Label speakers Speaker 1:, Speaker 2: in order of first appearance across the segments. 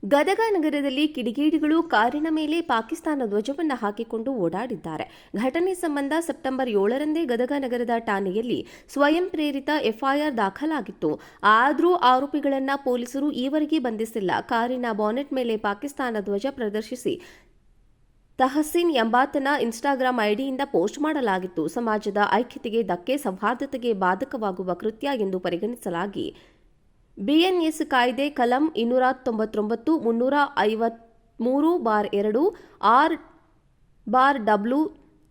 Speaker 1: ಗದಗ ನಗರದಲ್ಲಿ ಕಿಡಿಗೇಡಿಗಳು ಕಾರಿನ ಮೇಲೆ ಪಾಕಿಸ್ತಾನ ಧ್ವಜವನ್ನು ಹಾಕಿಕೊಂಡು ಓಡಾಡಿದ್ದಾರೆ. ಘಟನೆ ಸಂಬಂಧ ಸೆಪ್ಟೆಂಬರ್ 7ರಂದೇ ಗದಗ ನಗರದ ಠಾಣೆಯಲ್ಲಿ ಸ್ವಯಂ ಪ್ರೇರಿತ ಎಫ್ಐಆರ್ ದಾಖಲಾಗಿತ್ತು. ಆದರೂ ಆರೋಪಿಗಳನ್ನು ಪೊಲೀಸರು ಈವರೆಗೆ ಬಂಧಿಸಿಲ್ಲ. ಕಾರಿನ ಬಾನೆಟ್ ಮೇಲೆ ಪಾಕಿಸ್ತಾನ ಧ್ವಜ ಪ್ರದರ್ಶಿಸಿ ತಹಸೀನ್ ಎಂಬಾತನ ಇನ್ಸ್ಟಾಗ್ರಾಂ ಐಡಿಯಿಂದ ಪೋಸ್ಟ್ ಮಾಡಲಾಗಿತ್ತು. ಸಮಾಜದ ಐಕ್ಯತೆಗೆ ಧಕ್ಕೆ, ಸೌಹಾರ್ದತೆಗೆ ಬಾಧಕವಾಗುವ ಕೃತ್ಯ ಎಂದು ಪರಿಗಣಿಸಲಾಗಿ ಬಿಎನ್ಎಸ್ ಕಾಯ್ದೆ ಕಲಂ 299, 353/2, 6/W,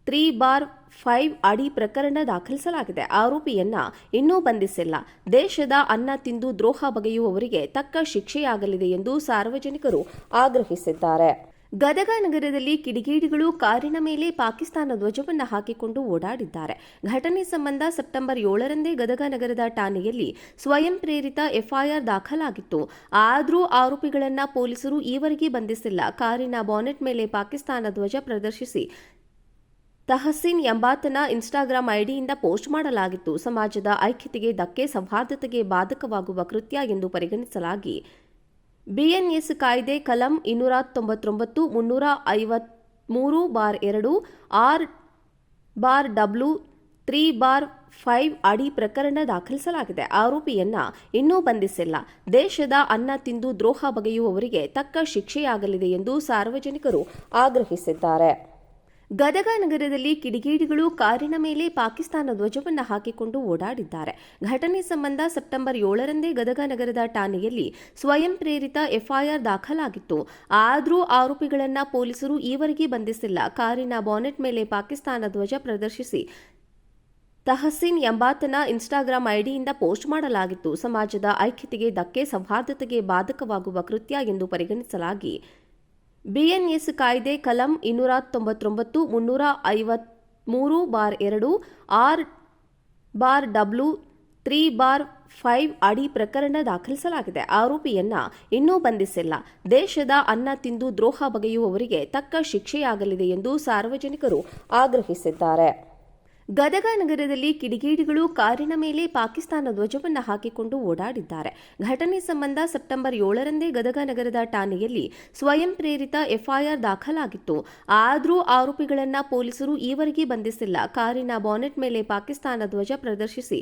Speaker 1: 3/5 ಅಡಿ ಪ್ರಕರಣ ದಾಖಲಿಸಲಾಗಿದೆ. ಆರೋಪಿಯನ್ನ ಇನ್ನೂ ಬಂಧಿಸಿಲ್ಲ. ದೇಶದ ಅನ್ನ ತಿಂದು ದ್ರೋಹ ಬಗೆಯುವವರಿಗೆ ತಕ್ಕ ಶಿಕ್ಷೆಯಾಗಲಿದೆ ಎಂದು ಸಾರ್ವಜನಿಕರು ಆಗ್ರಹಿಸಿದ್ದಾರೆ. ಗದಗ ನಗರದಲ್ಲಿ ಕಿಡಿಗೇಡಿಗಳು ಕಾರಿನ ಮೇಲೆ ಪಾಕಿಸ್ತಾನ ಧ್ವಜವನ್ನು ಹಾಕಿಕೊಂಡು ಓಡಾಡಿದ್ದಾರೆ. ಘಟನೆ ಸಂಬಂಧ ಸೆಪ್ಟೆಂಬರ್ 7ರಂದೇ ಗದಗ ನಗರದ ಠಾಣೆಯಲ್ಲಿ ಸ್ವಯಂ ಪ್ರೇರಿತ ಎಫ್ಐಆರ್ ದಾಖಲಾಗಿತ್ತು. ಆದರೂ ಆರೋಪಿಗಳನ್ನು ಪೊಲೀಸರು ಈವರೆಗೆ ಬಂಧಿಸಿಲ್ಲ. ಕಾರಿನ ಬಾನೆಟ್ ಮೇಲೆ ಪಾಕಿಸ್ತಾನ ಧ್ವಜ ಪ್ರದರ್ಶಿಸಿ ತಹಸೀನ್ ಎಂಬಾತನ ಇನ್ಸ್ಟಾಗ್ರಾಂ ಐಡಿಯಿಂದ ಪೋಸ್ಟ್ ಮಾಡಲಾಗಿತ್ತು. ಸಮಾಜದ ಐಕ್ಯತೆಗೆ ಧಕ್ಕೆ, ಸೌಹಾರ್ದತೆಗೆ ಬಾಧಕವಾಗುವ ಕೃತ್ಯ ಎಂದು ಪರಿಗಣಿಸಲಾಗಿ ಬಿಎನ್ಎಸ್ ಕಾಯ್ದೆ ಕಲಂ 299, 353/2, 6/W, 3/5 ಅಡಿ ಪ್ರಕರಣ ದಾಖಲಿಸಲಾಗಿದೆ. ಆರೋಪಿಯನ್ನ ಇನ್ನೂ ಬಂಧಿಸಿಲ್ಲ. ದೇಶದ ಅನ್ನ ತಿಂದು ದ್ರೋಹ ಬಗೆಯುವವರಿಗೆ ತಕ್ಕ ಶಿಕ್ಷೆಯಾಗಲಿದೆ ಎಂದು ಸಾರ್ವಜನಿಕರು ಆಗ್ರಹಿಸಿದ್ದಾರೆ. ಗದಗ ನಗರದಲ್ಲಿ ಕಿಡಿಗೇಡಿಗಳು ಕಾರಿನ ಮೇಲೆ ಪಾಕಿಸ್ತಾನ ಧ್ವಜವನ್ನು ಹಾಕಿಕೊಂಡು ಓಡಾಡಿದ್ದಾರೆ. ಘಟನೆ ಸಂಬಂಧ ಸೆಪ್ಟೆಂಬರ್ 7ರಂದೇ ಗದಗ ನಗರದ ಠಾಣೆಯಲ್ಲಿ ಸ್ವಯಂ ಪ್ರೇರಿತ ಎಫ್ಐಆರ್ ದಾಖಲಾಗಿತ್ತು. ಆದರೂ ಆರೋಪಿಗಳನ್ನು ಪೊಲೀಸರು ಈವರೆಗೆ ಬಂಧಿಸಿಲ್ಲ. ಕಾರಿನ ಬಾನೆಟ್ ಮೇಲೆ ಪಾಕಿಸ್ತಾನ ಧ್ವಜ ಪ್ರದರ್ಶಿಸಿ ತಹಸೀನ್ ಎಂಬಾತನ ಇನ್ಸ್ಟಾಗ್ರಾಂ ಐಡಿಯಿಂದ ಪೋಸ್ಟ್ ಮಾಡಲಾಗಿತ್ತು. ಸಮಾಜದ ಐಕ್ಯತೆಗೆ ಧಕ್ಕೆ, ಸೌಹಾರ್ದತೆಗೆ ಬಾಧಕವಾಗುವ ಕೃತ್ಯ ಎಂದು ಪರಿಗಣಿಸಲಾಗಿ ಬಿಎನ್ಎಸ್ ಕಾಯ್ದೆ ಕಲಂ 299, 353/2, 6/W, 3/5 ಅಡಿ ಪ್ರಕರಣ ದಾಖಲಿಸಲಾಗಿದೆ. ಆರೋಪಿಯನ್ನ ಇನ್ನೂ ಬಂಧಿಸಿಲ್ಲ. ದೇಶದ ಅನ್ನ ತಿಂದು ದ್ರೋಹ ಬಗೆಯುವವರಿಗೆ ತಕ್ಕ ಶಿಕ್ಷೆಯಾಗಲಿದೆ ಎಂದು ಸಾರ್ವಜನಿಕರು ಆಗ್ರಹಿಸಿದ್ದಾರೆ. ಗದಗ ನಗರದಲ್ಲಿ ಕಿಡಿಗೇಡಿಗಳು ಕಾರಿನ ಮೇಲೆ ಪಾಕಿಸ್ತಾನ ಧ್ವಜವನ್ನು ಹಾಕಿಕೊಂಡು ಓಡಾಡಿದ್ದಾರೆ. ಘಟನೆ ಸಂಬಂಧ ಸೆಪ್ಟೆಂಬರ್ 7ರಂದೇ ಗದಗ ನಗರದ ಠಾಣೆಯಲ್ಲಿ ಸ್ವಯಂ ಪ್ರೇರಿತ ಎಫ್ಐಆರ್ ದಾಖಲಾಗಿತ್ತು. ಆದರೂ ಆರೋಪಿಗಳನ್ನು ಪೊಲೀಸರು ಈವರೆಗೆ ಬಂಧಿಸಿಲ್ಲ. ಕಾರಿನ ಬಾನೆಟ್ ಮೇಲೆ ಪಾಕಿಸ್ತಾನ ಧ್ವಜ ಪ್ರದರ್ಶಿಸಿ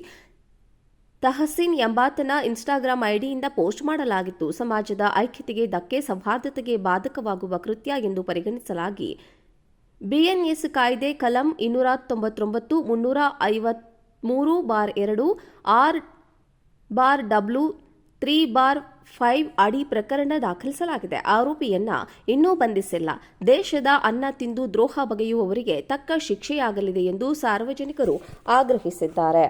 Speaker 1: ತಹಸೀನ್ ಎಂಬಾತನ ಇನ್ಸ್ಟಾಗ್ರಾಂ ಐಡಿಯಿಂದ ಪೋಸ್ಟ್ ಮಾಡಲಾಗಿತ್ತು. ಸಮಾಜದ ಐಕ್ಯತೆಗೆ ಧಕ್ಕೆ, ಸೌಹಾರ್ದತೆಗೆ ಬಾಧಕವಾಗುವ ಕೃತ್ಯ ಎಂದು ಪರಿಗಣಿಸಲಾಗಿ ಬಿಎನ್ಎಸ್ ಕಾಯ್ದೆ ಕಲಂ 299, 353/2, 6/W, 3/5 ಅಡಿ ಪ್ರಕರಣ ದಾಖಲಿಸಲಾಗಿದೆ. ಆರೋಪಿಯನ್ನ ಇನ್ನೂ ಬಂಧಿಸಿಲ್ಲ. ದೇಶದ ಅನ್ನ ತಿಂದು ದ್ರೋಹ ಬಗೆಯುವವರಿಗೆ ತಕ್ಕ ಶಿಕ್ಷೆಯಾಗಲಿದೆ ಎಂದು ಸಾರ್ವಜನಿಕರು ಆಗ್ರಹಿಸಿದ್ದಾರೆ.